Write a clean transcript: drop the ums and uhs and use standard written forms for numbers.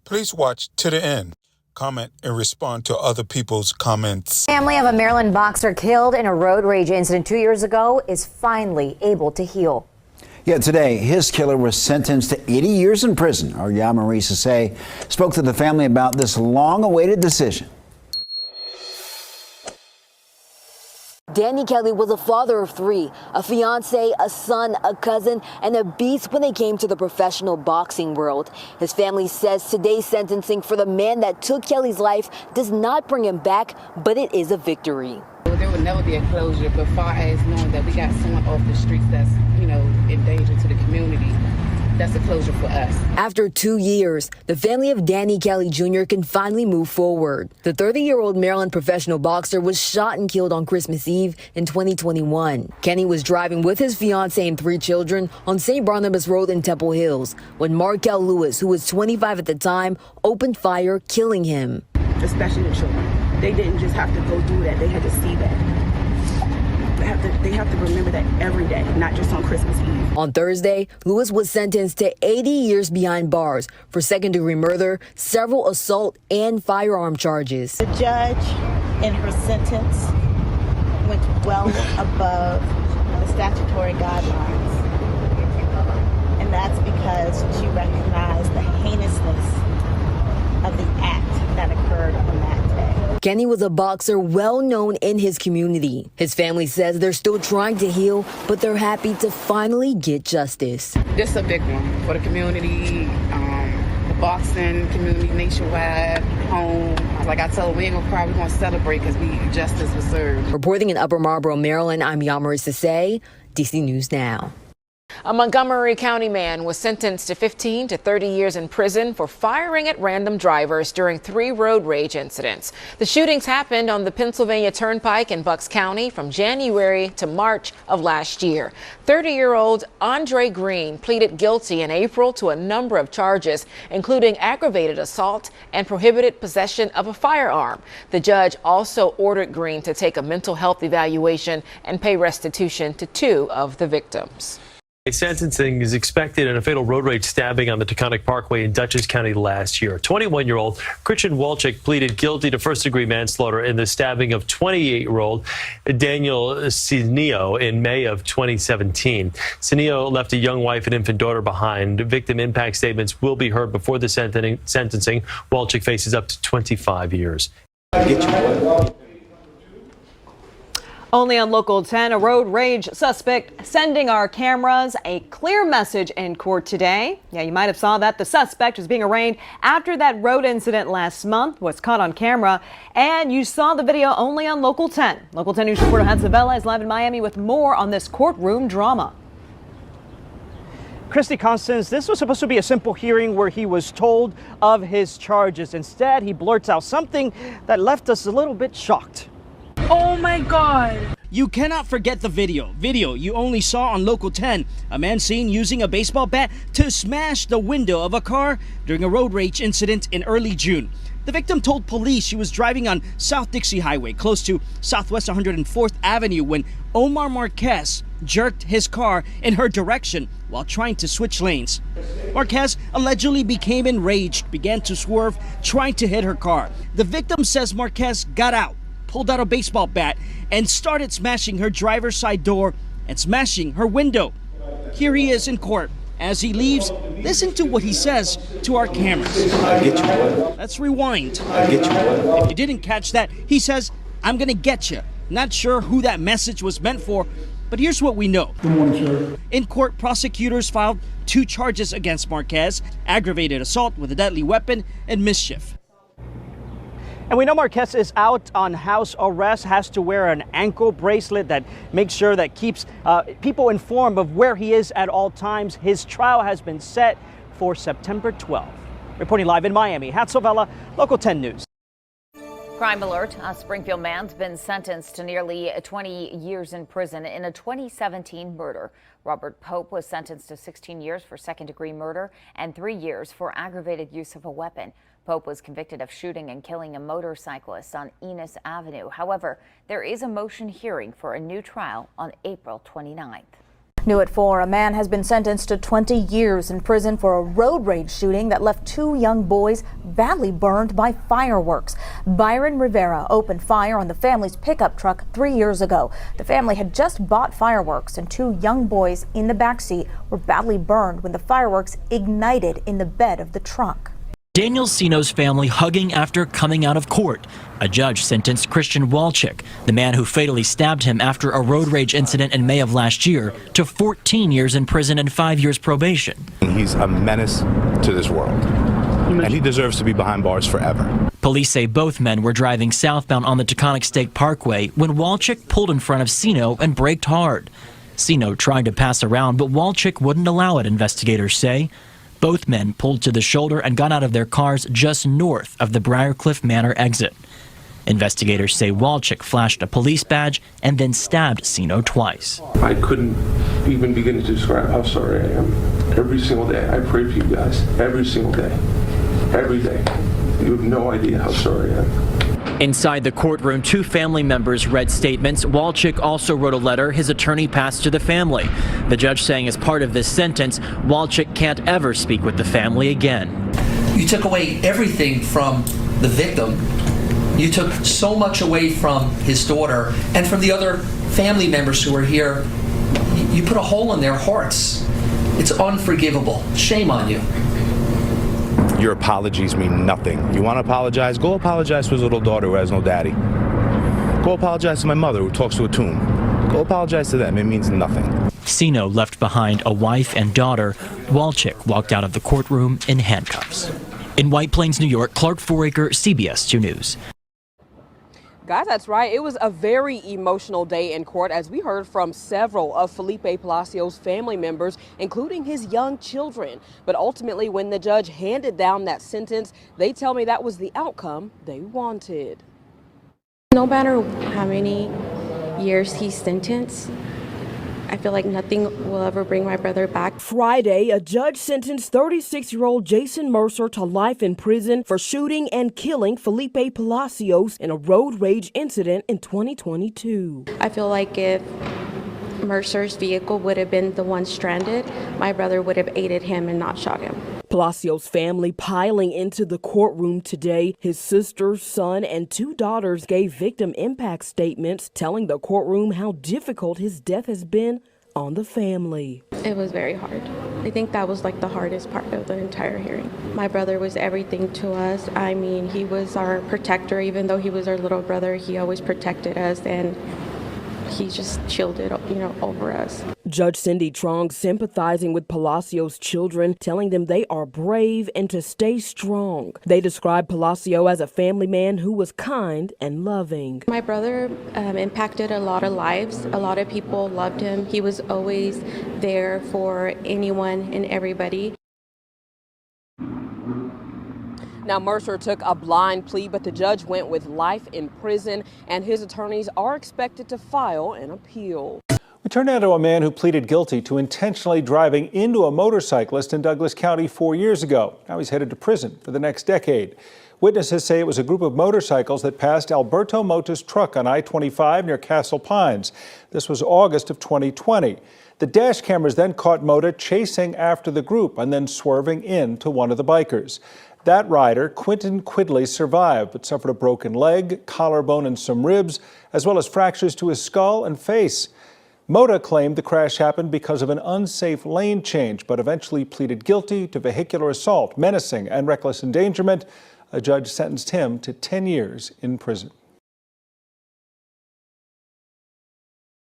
Please watch to the end. Comment and respond to other people's comments. Family of a Maryland boxer killed in a road rage incident 2 years ago is finally able to heal. Yeah, today, his killer was sentenced to 80 years in prison. Our Yamari Sase spoke to the family about this long-awaited decision. Danny Kelly was a father of three, a fiance, a son, a cousin, and a beast when it came to the professional boxing world. His family says today's sentencing for the man that took Kelly's life does not bring him back, but it is a victory. There would never be a closure, but far as knowing that we got someone off the streets that's, in danger to the community, that's a closure for us. After 2 years, the family of Danny Kelly Jr. can finally move forward. The 30-year-old Maryland professional boxer was shot and killed on Christmas Eve in 2021. Kenny was driving with his fiancée and 3 children on St. Barnabas Road in Temple Hills when Markel Lewis, who was 25 at the time, opened fire, killing him. Especially the children. They didn't just have to go through that, they had to see that. They have to remember that every day, not just on Christmas Eve. On Thursday, Lewis was sentenced to 80 years behind bars for second-degree murder, several assault and firearm charges. The judge, in her sentence, went well above the statutory guidelines. And that's because she recognized the heinousness of the act that occurred on that day. Kenny was a boxer well known in his community. His family says they're still trying to heal, but they're happy to finally get justice. This is a big one for the community, the boxing community nationwide, home. Like I told, we ain't gonna cry, we're gonna celebrate because justice was served. Reporting in Upper Marlboro, Maryland, I'm Yamari Sase, DC News Now. A Montgomery County man was sentenced to 15 to 30 years in prison for firing at random drivers during 3 road rage incidents. The shootings happened on the Pennsylvania Turnpike in Bucks County from January to March of last year. 30-year-old Andre Green pleaded guilty in April to a number of charges, including aggravated assault and prohibited possession of a firearm. The judge also ordered Green to take a mental health evaluation and pay restitution to 2 of the victims. Sentencing is expected in a fatal road rage stabbing on the Taconic Parkway in Dutchess County last year. 21-year-old Christian Walczyk pleaded guilty to first-degree manslaughter in the stabbing of 28-year-old Daniel Sinio in May of 2017. Sinio left a young wife and infant daughter behind. Victim impact statements will be heard before the sentencing. Walczyk faces up to 25 years. Only on Local 10, a road rage suspect sending our cameras a clear message in court today. Yeah, you might have saw that. The suspect was being arraigned after that road incident last month was caught on camera. And you saw the video only on Local 10. Local 10 News reporter Hudson Vela is live in Miami with more on this courtroom drama. Christy Constance, this was supposed to be a simple hearing where he was told of his charges. Instead, he blurts out something that left us a little bit shocked. Oh my God. You cannot forget the video you only saw on Local 10. A man seen using a baseball bat to smash the window of a car during a road rage incident in early June. The victim told police she was driving on South Dixie Highway close to Southwest 104th Avenue when Omar Marquez jerked his car in her direction while trying to switch lanes. Marquez allegedly became enraged, began to swerve, trying to hit her car. The victim says Marquez got out, pulled out a baseball bat, and started smashing her driver's side door and smashing her window. Here he is in court. As he leaves, listen to what he says to our cameras. I'll get you. Let's rewind. I'll get you. If you didn't catch that, he says, "I'm gonna get you." Not sure who that message was meant for, but here's what we know. Good morning, sir. In court, prosecutors filed 2 charges against Marquez: aggravated assault with a deadly weapon and mischief. And we know Marquez is out on house arrest, has to wear an ankle bracelet that makes sure that keeps people informed of where he is at all times. His trial has been set for September 12th. Reporting live in Miami, Hudson Vela, Local 10 News. Crime alert. A Springfield man's been sentenced to nearly 20 years in prison in a 2017 murder. Robert Pope was sentenced to 16 years for second-degree murder and 3 years for aggravated use of a weapon. Pope was convicted of shooting and killing a motorcyclist on Enos Avenue. However, there is a motion hearing for a new trial on April 29th. New at 4, a man has been sentenced to 20 years in prison for a road rage shooting that left 2 young boys badly burned by fireworks. Byron Rivera opened fire on the family's pickup truck 3 years ago. The family had just bought fireworks, and 2 young boys in the backseat were badly burned when the fireworks ignited in the bed of the truck. Daniel Sino's family hugging after coming out of court. A judge sentenced Christian Walczyk, the man who fatally stabbed him after a road rage incident in May of last year, to 14 years in prison and 5 years probation. He's a menace to this world, and he deserves to be behind bars forever. Police say both men were driving southbound on the Taconic Parkway when Walczyk pulled in front of Sino and braked hard. Sino tried to pass around, but Walczyk wouldn't allow it, investigators say. Both men pulled to the shoulder and got out of their cars just north of the Briarcliff Manor exit. Investigators say Walczyk flashed a police badge and then stabbed Sino twice. I couldn't even begin to describe how sorry I am. Every single day, I pray for you guys. Every single day. Every day. You have no idea how sorry I am. Inside the courtroom, 2 family members read statements. Walczyk also wrote a letter his attorney passed to the family. The judge saying as part of this sentence, Walczyk can't ever speak with the family again. You took away everything from the victim. You took so much away from his daughter and from the other family members who were here. You put a hole in their hearts. It's unforgivable. Shame on you. Your apologies mean nothing. You want to apologize? Go apologize to his little daughter who has no daddy. Go apologize to my mother who talks to a tomb. Go apologize to them. It means nothing. Sino left behind a wife and daughter. Walczyk walked out of the courtroom in handcuffs. In White Plains, New York, Clark Foraker, CBS 2 News. Guys, that's right. It was a very emotional day in court as we heard from several of Felipe Palacio's family members, including his young children. But ultimately, when the judge handed down that sentence, they tell me that was the outcome they wanted. No matter how many years he's sentenced, I feel like nothing will ever bring my brother back. Friday, a judge sentenced 36-year-old Jason Mercer to life in prison for shooting and killing Felipe Palacios in a road rage incident in 2022. I feel like if Mercer's vehicle would have been the one stranded, my brother would have aided him and not shot him. Palacios' family piling into the courtroom today. His sister, son, and 2 daughters gave victim impact statements, telling the courtroom how difficult his death has been on the family. It was very hard. I think that was like the hardest part of the entire hearing. My brother was everything to us. I mean, he was our protector. Even though he was our little brother, he always protected us, and he just shielded, over us. Judge Cindy Trong sympathizing with Palacios' children, telling them they are brave and to stay strong. They describe Palacio as a family man who was kind and loving. My brother impacted a lot of lives. A lot of people loved him. He was always there for anyone and everybody. Now, Mercer took a blind plea, but the judge went with life in prison, and his attorneys are expected to file an appeal. We turn now to a man who pleaded guilty to intentionally driving into a motorcyclist in Douglas County 4 years ago. Now he's headed to prison for the next decade. Witnesses say it was a group of motorcycles that passed Alberto Mota's truck on I-25 near Castle Pines. This was August of 2020. The dash cameras then caught Mota chasing after the group and then swerving into one of the bikers. That rider, Quentin Quidley, survived but suffered a broken leg, collarbone, and some ribs, as well as fractures to his skull and face. Mota claimed the crash happened because of an unsafe lane change, but eventually pleaded guilty to vehicular assault, menacing, and reckless endangerment. A judge sentenced him to 10 years in prison.